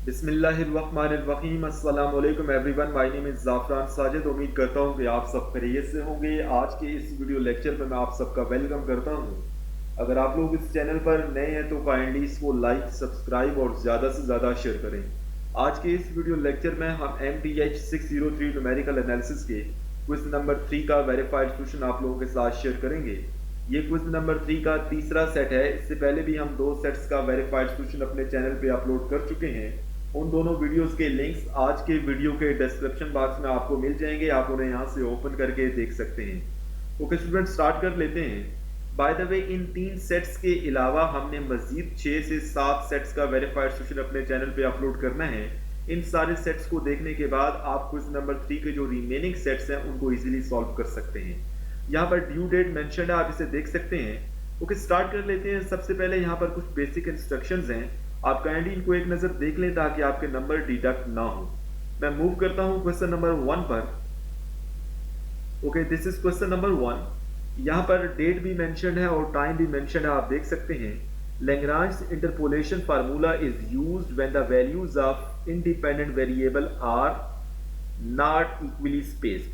बिस्मिल्लाहिर्रहमानिर्रहीम अस्सलाम वालेकुम everyone. My name is Zafran Sajid. उम्मीद करता हूँ कि आप सब खैरियत से होंगे। आज के इस वीडियो लेक्चर में मैं आप सबका वेलकम करता हूँ। अगर आप लोग इस चैनल पर नए हैं तो काइंडली इसको लाइक, सब्सक्राइब और ज़्यादा से ज़्यादा शेयर करें। आज के इस वीडियो लेक्चर में हम MTH 603 न्यूमेरिकल एनालिसिस के क्विज नंबर 3 का वेरीफाइड सॉल्यूशन आप लोगों के साथ शेयर करेंगे। ये क्विज नंबर 3 का तीसरा सेट है। इससे पहले भी हम 2 सेट्स का वेरीफाइड सॉल्यूशन अपने चैनल पे अपलोड कर चुके हैं। उन दोनों वीडियोस के लिंक्स आज के वीडियो के डिस्क्रिप्शन बॉक्स में आपको मिल जाएंगे। आप उन्हें यहाँ से ओपन करके देख सकते हैं। ओके स्टूडेंट, स्टार्ट कर लेते हैं। By the way, in 3 sets के अलावा हमने मजीद 6 से 7 सेट्स का वेरीफाइड सॉल्यूशन अपने चैनल पे अपलोड करना है। इन सारे सेट्स को देखने के बाद आप क्विज नंबर 3 के जो रिमेनिंग सेट्स हैं उनको इजीली सॉल्व कर सकते हैं। यहाँ पर ड्यू डेट मेंशन्ड है, आप इसे देख सकते हैं। ओके, स्टार्ट कर लेते हैं। सबसे पहले यहाँ पर कुछ बेसिक इंस्ट्रक्शंस हैं, आप काइंडली इनको एक नज़र देख लें ताकि आपके नंबर डिडक्ट ना हो। मैं मूव करता हूँ क्वेश्चन नंबर 1 पर। Okay, this is question number 1। यहाँ पर डेट भी मेंशन्ड है और टाइम भी मेंशन्ड है, आप देख सकते हैं। Lagrange interpolation formula is used when the values of independent variable are not equally spaced।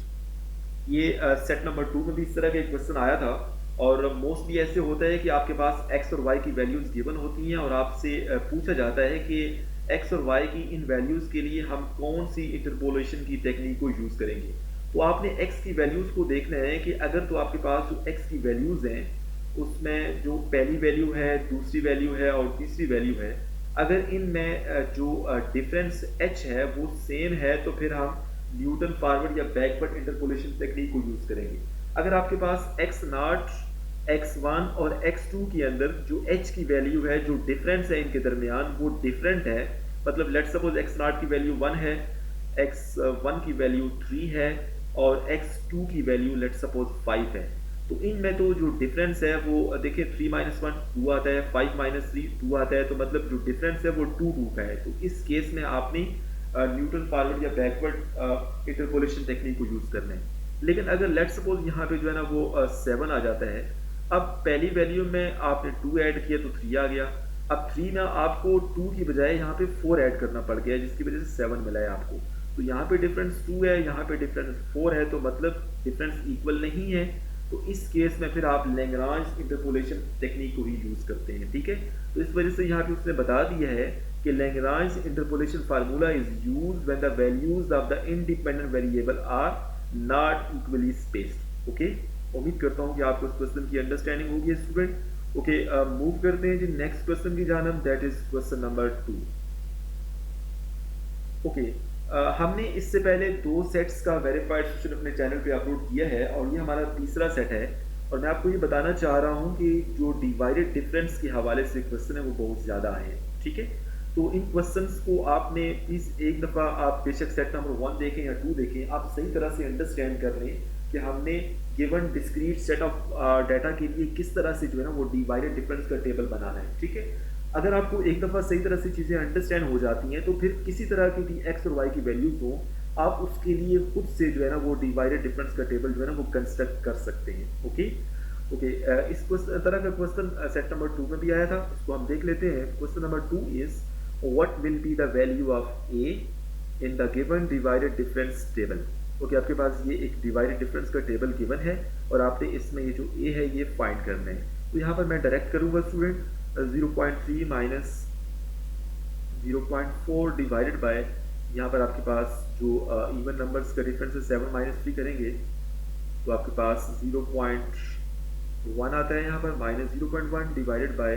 ये सेट नंबर 2 में भी इस तरह का एक क्वेश्चन आया था और मोस्टली ऐसे होता है कि आपके पास x और y की वैल्यूज गिवन होती हैं और आपसे पूछा जाता है कि x और y की इन वैल्यूज के लिए हम कौन सी इंटरपोलेशन की टेक्निक को यूज करेंगे। तो आपने x की वैल्यूज को देखना है कि अगर तो आपके पास जो x की वैल्यूज हैं उसमें जो पहली वैल्यू है, दूसरी वैल्यू है और तीसरी वैल्यू है, अगर इनमें जो डिफरेंस h है वो सेम है तो फिर हम न्यूटन फॉरवर्ड या बैकवर्ड इंटरपोलेशन टेक्निक को यूज करेंगे। अगर आपके पास x0, x1 और x2 के अंदर जो h की वैल्यू है, जो डिफरेंस है इनके दरमियान वो डिफरेंट है, मतलब लेट्स सपोज x0 की वैल्यू 1 है, x1 की वैल्यू 3 है और x2 की वैल्यू लेट्स सपोज 5 है, तो इनमें तो जो डिफरेंस है वो देखिए 3 - 1 2 आता है, 5 - 3 2 आता है, तो मतलब जो डिफरेंस है वो 2 2 का है। तो इस केस में आपने न्यूटन फॉरवर्ड या बैकवर्ड इंटरपोलेशन टेक्निक को यूज करना है। लेकिन अगर लेट सपोज यहाँ पे जो है ना वो 7 आ जाता है, अब पहली वैल्यू में आपने 2 ऐड किया तो 3 आ गया। अब 3 में आपको 2 की बजाय यहाँ पे 4 ऐड करना पड़ गया जिसकी वजह से 7 मिला है आपको। तो यहाँ पे डिफरेंस 2 है, यहाँ पे डिफरेंस 4 है, तो मतलब डिफरेंस इक्वल नहीं है। तो इस केस में फिर आप लैग्रांज इंटरपोलेशन टेक्निक को ही यूज करते हैं। ठीक है, तो इस वजह से यहाँ पे उसने बता दिया है कि Lagrange interpolation formula is used when the values of the independent variable are not equally spaced. Okay, उम्मीद करता हूँ कि आपको इस क्वेश्चन की अंडरस्टैंडिंग होगी स्टूडेंट। ओके, मूव करते हैं जी नेक्स्ट क्वेश्चन की जानब, that is question number 2। Okay, हमने इससे पहले 2 सेट्स का वेरीफाइड सॉल्यूशन अपने चैनल पे अपलोड किया है और ये हमारा तीसरा सेट है। और मैं आपको ये बताना चाह रहा हूँ कि जो डिवाइडेड डिफरेंस के हवाले से क्वेश्चन है वो बहुत ज़्यादा आए हैं। ठीक है, तो इन क्वेश्चंस को आपने प्लीज़ एक दफ़ा आप बेशक सेट नंबर 1 देखें या 2 देखें, आप सही तरह से अंडरस्टैंड कर लें कि हमने given discrete set of data के लिए किस तरह से जो है ना वो डिवाइडेड डिफरेंस का टेबल बनाना है। ठीक है, अगर आपको एक दफ़ा सही तरह से चीज़ें अंडरस्टैंड हो जाती हैं तो फिर किसी तरह की भी एक्स और वाई की वैल्यूज हो, आप उसके लिए खुद से जो है ना वो डिवाइडेड डिफरेंस का टेबल जो है ना वो कंस्ट्रक्ट कर सकते हैं। ओके ओके, इस तरह का क्वेश्चन सेट नंबर 2 में भी आया था, उसको हम देख लेते हैं। Question number 2 is what will be the value of A in the given divided difference table. Okay, आपके पास ये एक डिवाइडेड डिफरेंस का टेबल गिवन है और आपने इसमें ये जो ए है ये फाइंड करना है। तो यहाँ पर मैं डायरेक्ट करूँगा स्टूडेंट, 0.3 माइनस 0.4 डिवाइडेड बाय, यहाँ पर आपके पास जो इवन नंबर्स का डिफरेंस है 7 - 3 करेंगे तो आपके पास 0.1 आता है, यहाँ पर माइनस 0.1 डिवाइडेड बाय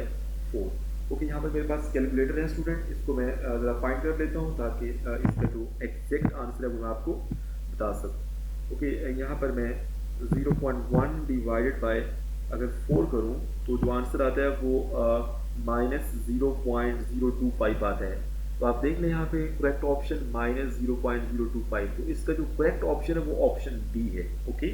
4। ओके, यहाँ पर मेरे पास कैलकुलेटर है स्टूडेंट, इसको मैं ज़रा फाइंड कर लेता हूँ ताकि इसका जो एग्जैक्ट आंसर है वो मैं आपको बता सकूँ। ओके, यहाँ पर मैं 0.1 डिवाइडेड बाय अगर 4 करूं तो जो आंसर आता है वो माइनस 0.025 आता है। तो आप देख लें यहाँ पे करेक्ट ऑप्शन माइनस 0.025, तो इसका जो करेक्ट ऑप्शन है वो ऑप्शन डी है। ओके,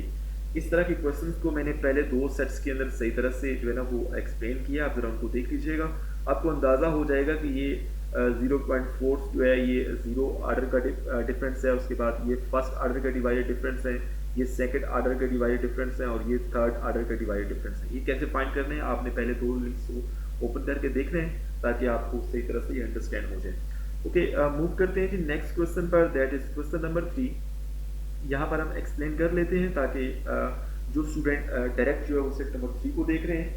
इस तरह के क्वेश्चंस को मैंने पहले 2 सेट्स के अंदर सही तरह से जो है ना वो एक्सप्लेन किया, आप जरा उनको देख लीजिएगा, आपको अंदाज़ा हो जाएगा कि ये 0.4 जो है ये 0 आर्डर का डिफरेंस है, उसके बाद ये फर्स्ट आर्डर का डिवाइडेड डिफरेंस है, ये सेकंड आर्डर का डिवाइडेड डिफरेंस है और ये थर्ड आर्डर का डिवाइडेड डिफरेंस है। ये कैसे फाइंड करने हैं आपने पहले 2 लिंक्स को ओपन करके देखना है ताकि आपको सही तरह से ये अंडरस्टैंड हो जाए। ओके, मूव करते हैं जी नेक्स्ट क्वेश्चन पर, दैट इज क्वेश्चन नंबर 3। यहाँ पर हम एक्सप्लेन कर लेते हैं ताकि जो स्टूडेंट डायरेक्ट जो है वो सेट नंबर 3 को देख रहे हैं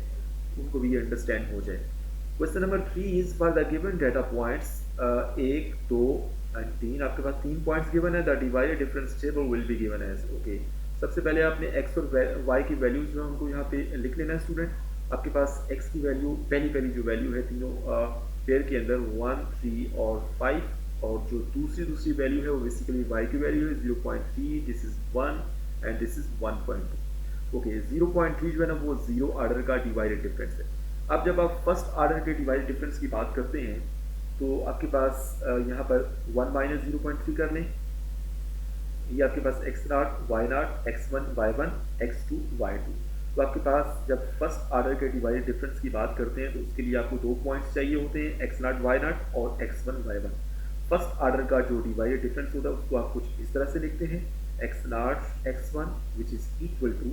उनको भी ये अंडरस्टैंड हो जाए। Question number 3 is for the given data points 1 2 and 3। आपके पास 3 पॉइंट्स गिवन है। The divided difference table will be given as. Okay, सबसे पहले आपने x और y की वैल्यूज जो है उनको यहाँ पे लिख लेना है स्टूडेंट। आपके पास x की वैल्यू पहली जो वैल्यू है तीनों पेयर के अंदर 1 3 और 5, और जो दूसरी वैल्यू है वो बेसिकली y की वैल्यू है 0.3, this is 1 and this is 1.2। Okay, 0.3 जो है ना वो जीरो ऑर्डर का डिवाइडेड डिफरेंस है। अब जब आप फर्स्ट ऑर्डर के डिवाइडेड डिफरेंस की बात करते हैं तो आपके पास यहाँ पर 1 माइनस 0.3 कर लें। ये आपके पास x0 y0 x1 y1 x2 y2। तो आपके पास जब फर्स्ट ऑर्डर के डिवाइडेड डिफरेंस की बात करते हैं तो उसके लिए आपको 2 पॉइंट्स चाहिए होते हैं, x0 y0 और x1 y1। फर्स्ट ऑर्डर का जो डिवाइडेड डिफरेंस होता है उसको आप कुछ इस तरह से लिखते हैं, x0 x1 which is equal to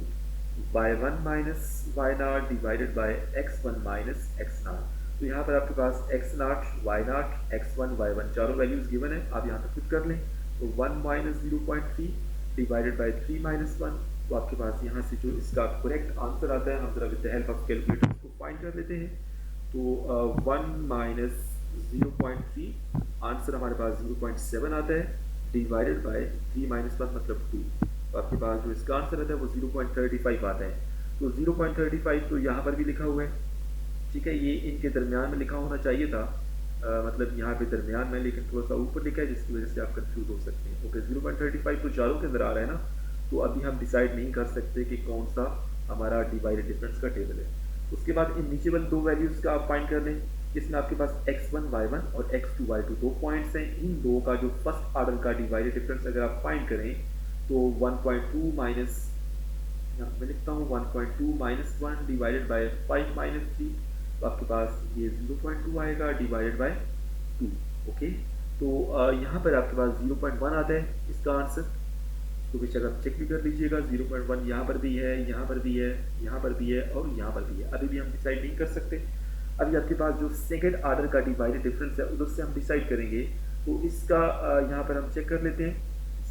y1 minus y0 divided by x1 minus x0। तो यहाँ पर आपके पास x0 y0 x1 y1 चारों वैल्यूज गिवन है, आप यहाँ पर खुद कर लें। तो 1 माइनस 0.3 डिवाइडेड बाई 3 माइनस 1। तो आपके पास यहाँ से जो इसका करेक्ट आंसर आता है हम जरा with the help of calculator इसको फाइंड कर लेते हैं। तो 1 माइनस 0.3 आंसर हमारे पास 0.7 आता है, डिवाइडेड बाय 3 माइनस 1 मतलब 2। तो आपके पास जो इसका आंसर आता है वो 0.35 आता है। तो 0.35 तो यहाँ पर भी लिखा हुआ है, ठीक है, ये इनके दरमियान में लिखा होना चाहिए था, मतलब यहाँ पे दरमियान में, लेकिन थोड़ा सा ऊपर लिखा है जिसकी वजह से आप कंफ्यूज हो सकते हैं। ओके, 0.35 तो चारों के अंदर आ रहा है ना, तो अभी हम डिसाइड नहीं कर सकते कि कौन सा हमारा डिवाइडेड डिफरेंस का टेबल है। उसके बाद इन नीचे वाले दो वैल्यूज का आप फाइंड कर लें। इसमें आपके पास x1 y1 और x2 y2 दो पॉइंट्स हैं। इन दो का जो फर्स्ट ऑर्डर का डिवाइडेड डिफरेंस अगर आप फाइंड करें तो 1.2 माइनस, यहाँ मैं लिखता हूँ 1.2 माइनस 1 डिवाइडेड बाय 5 माइनस 3। तो आपके पास ये 0.2 आएगा डिवाइडेड बाय 2। ओके, तो यहाँ पर आपके पास 0.1 आता है इसका आंसर, तो बेशक आप चेक भी कर लीजिएगा। 0.1 यहाँ पर भी है, यहाँ पर भी है, यहाँ पर भी है और यहाँ पर भी है। अभी भी हम डिसाइड नहीं कर सकते। अभी आपके पास जो सेकेंड ऑर्डर का डिवाइडेड डिफरेंस है उधर से हम डिसाइड करेंगे। तो इसका यहाँ पर हम चेक कर लेते हैं।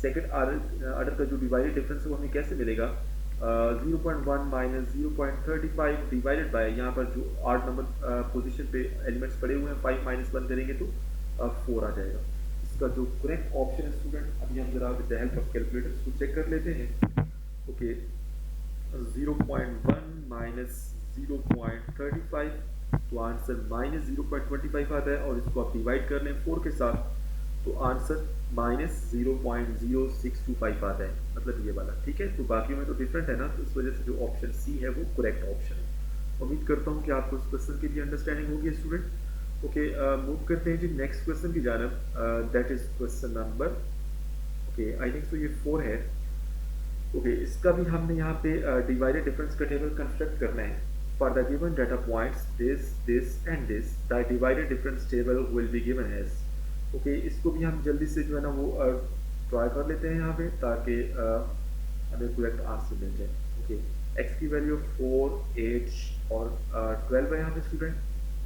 सेकेंड ऑर्डर का जो डिवाइडेड डिफरेंस है वो हमें कैसे मिलेगा, 0.1 माइनस 0.35 डिवाइडेड बाय, यहाँ पर जो 8 नंबर पोजीशन पे एलिमेंट्स पड़े हुए हैं 5 माइनस 1 करेंगे तो 4 आ जाएगा। इसका जो करेक्ट ऑप्शन है स्टूडेंट, अभी हम जरा with the help of calculator को चेक कर लेते हैं। ओके, 0.1 माइनस 0.35 तो आंसर माइनस 0.25 आता है, और इसको आप डिवाइड कर लें 4 के साथ तो आंसर माइनस 0.0625 आता है, मतलब ये वाला। ठीक है, तो बाकी में तो डिफरेंट है ना, तो इस वजह से जो ऑप्शन सी है वो करेक्ट ऑप्शन है। उम्मीद करता हूँ कि आपको इस क्वेश्चन की भी अंडरस्टैंडिंग होगी स्टूडेंट। ओके, मूव करते हैं जी नेक्स्ट क्वेश्चन की जानब, that is question number, okay I think so ये 4 है। ओके, इसका भी हमने यहाँ पे डिवाइडेड डिफरेंस का टेबल कंस्ट्रक्ट करना है। For the given data points this and this, the divided difference table will be given as. Okay, इसको भी हम जल्दी से जो है ना वो ट्राई कर लेते हैं यहाँ पे, ताकि हमें करेक्ट आंसर मिल जाए। ओके, x की वैल्यू 4 8 और 12 है यहाँ पे स्टूडेंट।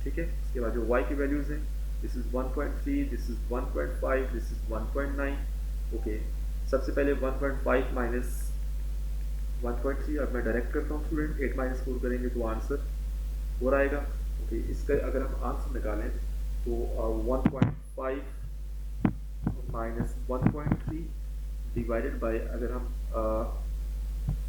ठीक है, इसके बाद जो y की वैल्यूज हैं, this is 1.3, this is 1.5, this is 1.9। Okay, सबसे पहले 1.5 माइनस 1.3 अब मैं डायरेक्ट करता हूँ स्टूडेंट, 8 माइनस 4 करेंगे तो आंसर 4 आएगा। ओके, इसका अगर हम आंसर निकालें तो 1.5 माइनस 1.3 डिवाइडेड बाय, अगर हम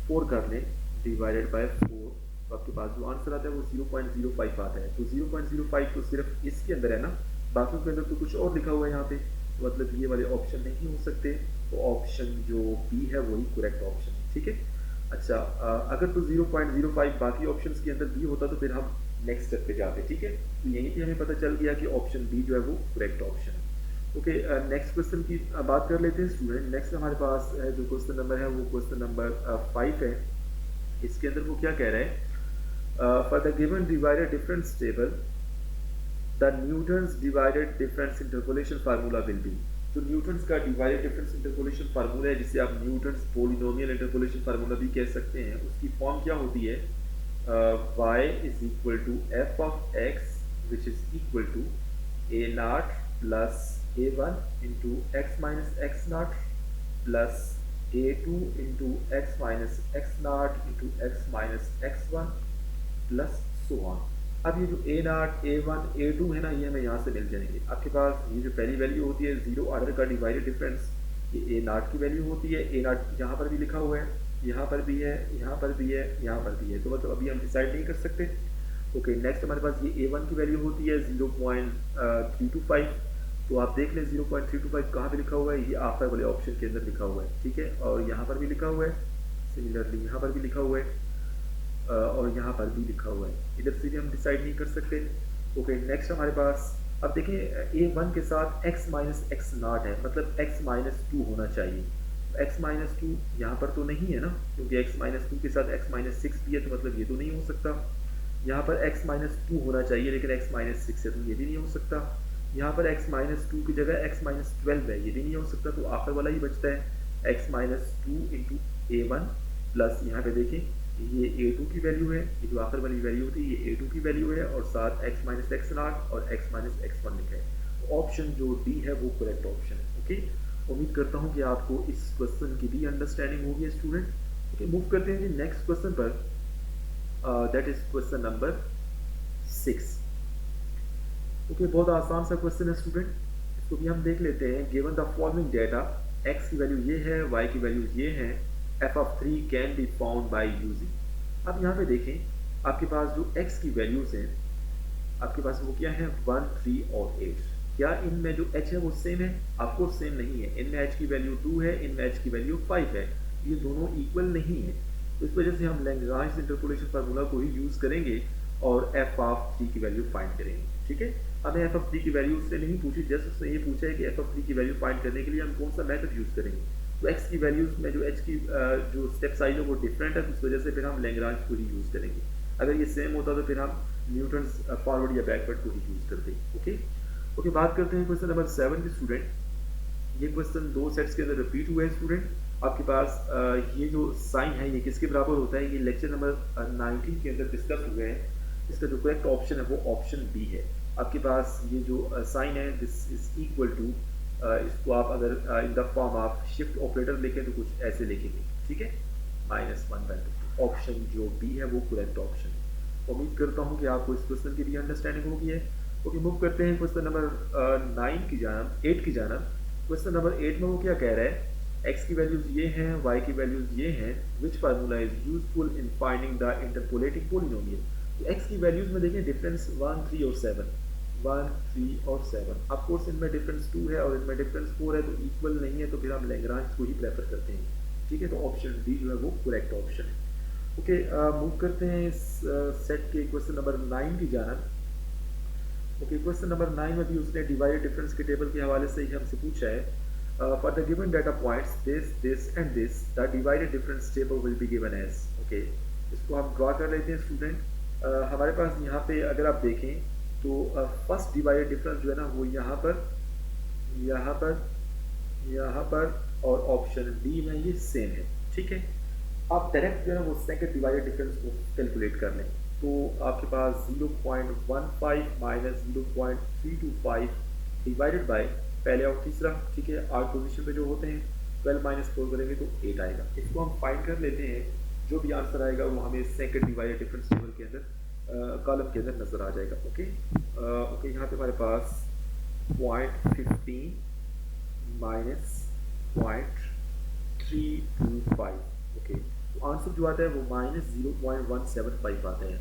4 कर लें डिवाइडेड बाय 4, तो आपके पास जो आंसर आता है वो 0.05 आता है। तो 0.05 तो सिर्फ इसके अंदर है ना, बाकी के अंदर तो कुछ और लिखा हुआ है यहाँ पे, तो मतलब ये वाले ऑप्शन नहीं हो सकते। तो ऑप्शन जो बी है वही करेक्ट ऑप्शन है। ठीक है, अच्छा, अगर तो 0.05 बाकी ऑप्शंस के अंदर बी होता तो फिर हम नेक्स्ट स्टेप पे जाते। ठीक है, तो यहीं पे हमें पता चल गया कि ऑप्शन बी जो है वो करेक्ट ऑप्शन है। ओके, नेक्स्ट क्वेश्चन की बात कर लेते हैं स्टूडेंट। नेक्स्ट हमारे पास है जो क्वेश्चन नंबर है वो क्वेश्चन नंबर 5 है। इसके अंदर वो क्या कह रहा है, for the given divided difference table the Newton's divided difference interpolation formula will be. तो न्यूटन्स का डिवाइडेड डिफरेंस इंटरपोलेशन फार्मूला है, जिसे आप न्यूटन्स पॉलिनोमियल इंटरपोलेशन फार्मूला भी कह सकते हैं। उसकी फॉर्म क्या होती है, y is equal to f of x which is equal to a not plus a1 into x minus x not plus a2 into x minus x not into x minus x one plus so on. अब ये जो ए नाट ए one A to है ना, ये हमें यहाँ से मिल जाएंगे। आपके पास ये जो पहली वैल्यू होती है जीरो ऑर्डर का डिवाइडेड डिफरेंस, ये ए नाट की वैल्यू होती है। ए नाट यहाँ पर भी लिखा हुआ है, यहाँ पर भी है, यहाँ पर भी है, यहाँ पर भी है, तो मतलब अभी हम डिसाइड नहीं कर सकते। ओके, नेक्स्ट हमारे पास ये ए वन की वैल्यू होती है 0.325। तो आप देख लें 0.325 कहाँ पे लिखा हुआ है, ये आफ्टर वाले ऑप्शन के अंदर लिखा हुआ है, ठीक है। और यहाँ पर भी लिखा हुआ है, सिमिलरली यहाँ पर भी लिखा हुआ है, और यहाँ पर भी लिखा हुआ है। इधर से भी हम डिसाइड नहीं कर सकते। ओके, नेक्स्ट हमारे पास अब देखें ए वन के साथ x माइनस एक्स नाट है, मतलब x माइनस टू होना चाहिए। x माइनस टू यहाँ पर तो नहीं है ना, क्योंकि x माइनस टू के साथ x माइनस सिक्स भी है, तो मतलब ये तो नहीं हो सकता। यहाँ पर x माइनस टू होना चाहिए, लेकिन x माइनस सिक्स है, तो ये भी नहीं हो सकता। यहाँ पर x माइनस टू की जगह x माइनस 12 है, ये भी नहीं हो सकता। तो आखिर वाला ही बचता है x माइनस टू इंटू ए वन प्लस यहाँ पे देखें ये a2 की वैल्यू है, ये जो आखिर वाली वैल्यू होती है ये a2 की वैल्यू है, और साथ x माइनस एक्स नाट और x माइनस एक्स वन लिखा है। तो ऑप्शन जो डी है वो करेक्ट ऑप्शन है। ओके, उम्मीद करता हूँ कि आपको इस क्वेश्चन की भी अंडरस्टैंडिंग होगी स्टूडेंट। ओके, मूव करते हैं जी नेक्स्ट क्वेश्चन पर, that is question number 6। Okay, बहुत आसान सा क्वेश्चन है स्टूडेंट, इसको भी हम देख लेते हैं। Given the following data, x की वैल्यू ये है, y की वैल्यू ये है, f of 3 can be found by using. अब यहाँ पे देखें आपके पास जो x की वैल्यूज हैं, आपके पास वो क्या है 1, 3 और 8। क्या इनमें जो h है वो सेम है? आपको सेम नहीं है। इनमें h की वैल्यू 2 है, इनमें h की वैल्यू 5 है, ये दोनों इक्वल नहीं है। तो इस वजह से हम लैग्रांज इंटरपोलेशन फार्मूला को ही यूज करेंगे और f ऑफ 3 की वैल्यू फाइंड करेंगे, ठीक है। हमें f ऑफ 3 की वैल्यू उसने नहीं पूछी, जस्ट उसने ये पूछा है कि f ऑफ 3 की वैल्यू फाइंड करने के लिए हम कौन सा मेथड यूज करेंगे। तो x की वैल्यूज में जो h की जो स्टेप साइज है वो डिफरेंट है, तो इस वजह से फिर हम लैग्रांज को ही यूज करेंगे। अगर ये सेम होता तो फिर हम न्यूटन्स फॉरवर्ड या बैकवर्ड को ही यूज करते। ओके ओके, बात करते हैं क्वेश्चन नंबर 7 की स्टूडेंट। ये क्वेश्चन दो सेट्स के अंदर रिपीट हुआ है स्टूडेंट। आपके पास ये जो साइन है ये किसके बराबर होता है, ये लेक्चर नंबर 19 के अंदर डिस्कस हुए हैं। इसका जो करेक्ट ऑप्शन है वो ऑप्शन बी है। आपके पास ये जो साइन है दिस इज इक्वल टू, इसको आप अगर in the form of shift operator लिखें तो कुछ ऐसे लिखेंगे, ठीक है, -1/2। ऑप्शन जो बी है वो करेक्ट ऑप्शन है। उम्मीद करता हूँ कि आपको इस क्वेश्चन की भी अंडरस्टैंडिंग होगी है। ओके, मूव करते हैं क्वेश्चन नंबर 9 की जानब, 8 की जानब। क्वेश्चन नंबर 8 में वो क्या कह रहा है, x की वैल्यूज ये हैं, y की वैल्यूज ये हैं, which formula is useful in finding the interpolating polynomial. तो x की वैल्यूज में देखें डिफरेंस 1, 3 और 7, 1, 3 और 7। ऑफ कोर्स इनमें डिफरेंस 2 है और इनमें डिफरेंस 4 है, तो इक्वल नहीं है, तो फिर हम लैग्रांज को ही प्रेफर करते हैं, ठीक है। तो ऑप्शन डी जो है वो करेक्ट ऑप्शन है। ओके, मूव करते हैं इस सेट के क्वेश्चन नंबर 9 की जानब। ओके, क्वेश्चन नंबर 9 में भी उसने डिवाइडेड डिफरेंस के टेबल के हवाले से ही हमसे पूछा है। For the given data points this and this the divided difference table will be given as. Okay, इसको हम ड्रॉ कर लेते हैं स्टूडेंट। हमारे पास यहाँ पे अगर आप देखें तो फर्स्ट डिवाइडेड डिफरेंस जो है ना वो यहाँ पर, यहाँ पर, यहाँ पर और ऑप्शन डी में ये सेम है, ठीक है। आप डायरेक्ट जो है वो सेकंड डिवाइडेड डिफरेंस को कैलकुलेट कर लें, तो आपके पास 0.15 माइनस 0.325 डिवाइडेड बाय पहले और तीसरा, ठीक है। आठ पोजीशन पे जो होते हैं 12 माइनस 4 करेंगे तो 8 आएगा। इसको हम फाइंड कर लेते हैं, जो भी आंसर आएगा वो हमें सेकंड डिवाइडेड डिफरेंस टेबल के अंदर कॉलम के अंदर नजर आ जाएगा। ओके ओके, यहाँ पे हमारे पास 0.15 माइनस 0.325, ओके, तो आंसर जो आता है वो -0.175 आता है,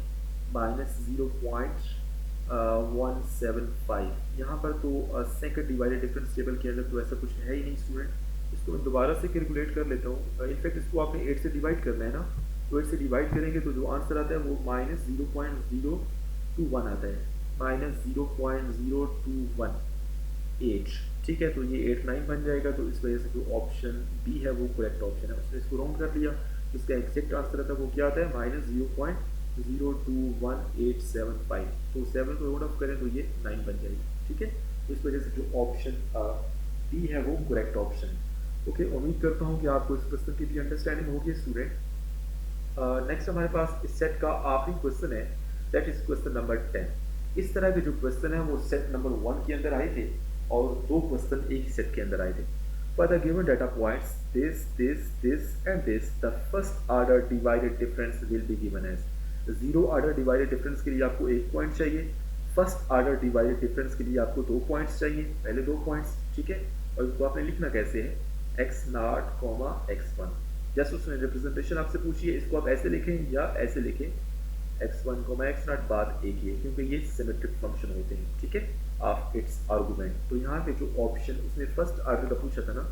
-0.175। यहाँ पर तो सेकंड डिवाइडेड डिफरेंस टेबल के अंदर तो ऐसा कुछ है ही नहीं स्टूडेंट। इसको मैं दोबारा से कैलकुलेट कर लेता हूँ। इनफैक्ट इसको आपने 8 से डिवाइड करना है ना, तो 8 से डिवाइड करेंगे तो जो आंसर आता है वो -0.021 आता है, -0.0218, ठीक है। तो ये 8, 9 बन जाएगा। तो इस वजह से जो ऑप्शन बी है वो करेक्ट ऑप्शन है। उसने इसको राउंड कर लिया, इसका एग्जैक्ट आंसर आता है वो क्या आता है -0.021875। तो 7 को राउंड ऑफ करें तो ये 9 बन जाएगी, ठीक है। तो इस वजह से जो ऑप्शन बी है वो करेक्ट ऑप्शन है। ओके, उम्मीद करता हूँ कि आपको इस क्वेश्चन की भी अंडरस्टैंडिंग होगी स्टूडेंट। नेक्स्ट हमारे पास इस सेट का आखिरी क्वेश्चन है, दैट इज क्वेश्चन नंबर 10। इस तरह के जो क्वेश्चन है वो सेट नंबर 1 के अंदर आए थे, और 2 क्वेश्चन एक ही सेट के अंदर आए थे। For the given data points this and this, the first order divided difference will be given as 0 order divided difference के लिए आपको 1 पॉइंट चाहिए, फर्स्ट ऑर्डर डिवाइडेड डिफरेंस के लिए आपको 2 पॉइंट्स चाहिए, पहले 2 पॉइंट्स, ठीक है। और इसको आपने लिखना कैसे है, x not comma x one. जैसे उसने रिप्रेजेंटेशन आपसे पूछी है, इसको आप ऐसे लिखें या ऐसे लिखें, x one comma x not बाद एक ही है, क्योंकि ये सिमेट्रिक फंक्शन होते हैं, ठीक है, ऑफ इट्स आर्गुमेंट। तो यहाँ पे जो ऑप्शन उसने फर्स्ट ऑर्डर का पूछा था ना,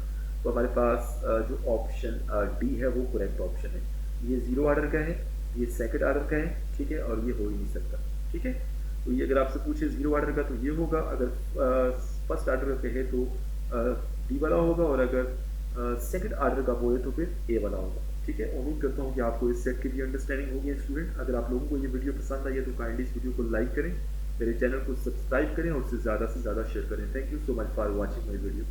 तो हमारे पास जो ऑप्शन डी है वो करेक्ट ऑप्शन है। ये 0 ऑर्डर का है, ये सेकंड ऑर्डर का है, ठीक है, और ये हो ही नहीं सकता, ठीक है। तो ये अगर आपसे पूछे 0 ऑर्डर का तो ये होगा, अगर फर्स्ट ऑर्डर का कहे तो डी वाला होगा, और अगर सेकंड ऑर्डर का बोले तो फिर ए वाला होगा, ठीक है। उम्मीद करता हूँ कि आपको इस सेट की भी अंडरस्टैंडिंग होगी स्टूडेंट। अगर आप लोगों को ये वीडियो पसंद आई है तो काइंडली इस वीडियो को लाइक करें, मेरे चैनल को सब्सक्राइब करें और उससे ज़्यादा से ज़्यादा शेयर करें। Thank you so much for watching my video.